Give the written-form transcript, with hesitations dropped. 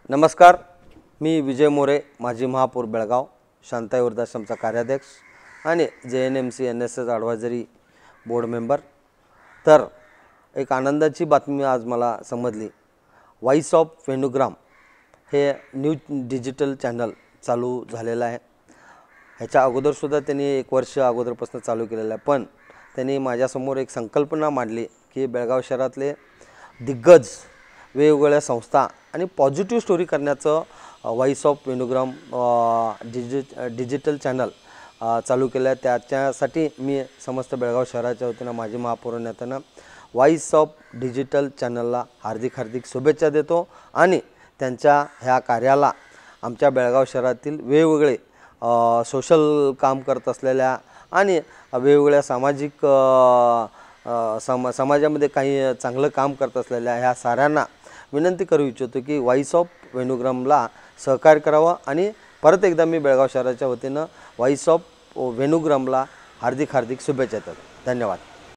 नमस्कार, मी विजय मोरे, माजी महापौर बेळगाव, शांताई वृद्धाश्रमचा कार्याध्यक्ष आणि JNMC NSS advisory board member. तर एक आनंदाची बातमी आज मला समजली। व्हॉइस ऑफ वेणुग्राम हे न्यू डिजिटल चॅनल चालू झालेलं आहे। ह्याच्या अगोदर सुद्धा त्यांनी 1 वर्ष अगोदरपासून चालू केलेलं आहे, पण त्यांनी माझ्यासमोर एक संकल्पना मांडली की बेळगाव शहरातले दिग्गज वेगवेगळ्या संस्था आणि पॉझिटिव्ह स्टोरी करण्याचं voice of Venugram digital channel चालू केलं आहे। त्याच्यासाठी मी समस्त बेळगाव शहराच्या वतीनं माजी महापौर नेत्यांना व्हॉइस ऑफ डिजिटल चॅनलला हार्दिक शुभेच्छा देतो आणि त्यांच्या ह्या कार्याला आमच्या बेळगाव शहरातील वेगवेगळे सोशल काम करत असलेल्या आणि वेगवेगळ्या सामाजिक समाजामध्ये काही चांगलं काम करत असलेल्या ह्या साऱ्यांना विनंती करू इच्छितो की व्हॉइस ऑफ वेणुग्रामला सहकार्य करावं आणि परत एकदा मी बेळगाव शहराच्या वतीनं व्हॉइस ऑफ वेणुग्रामला हार्दिक शुभेच्छा देतो। धन्यवाद।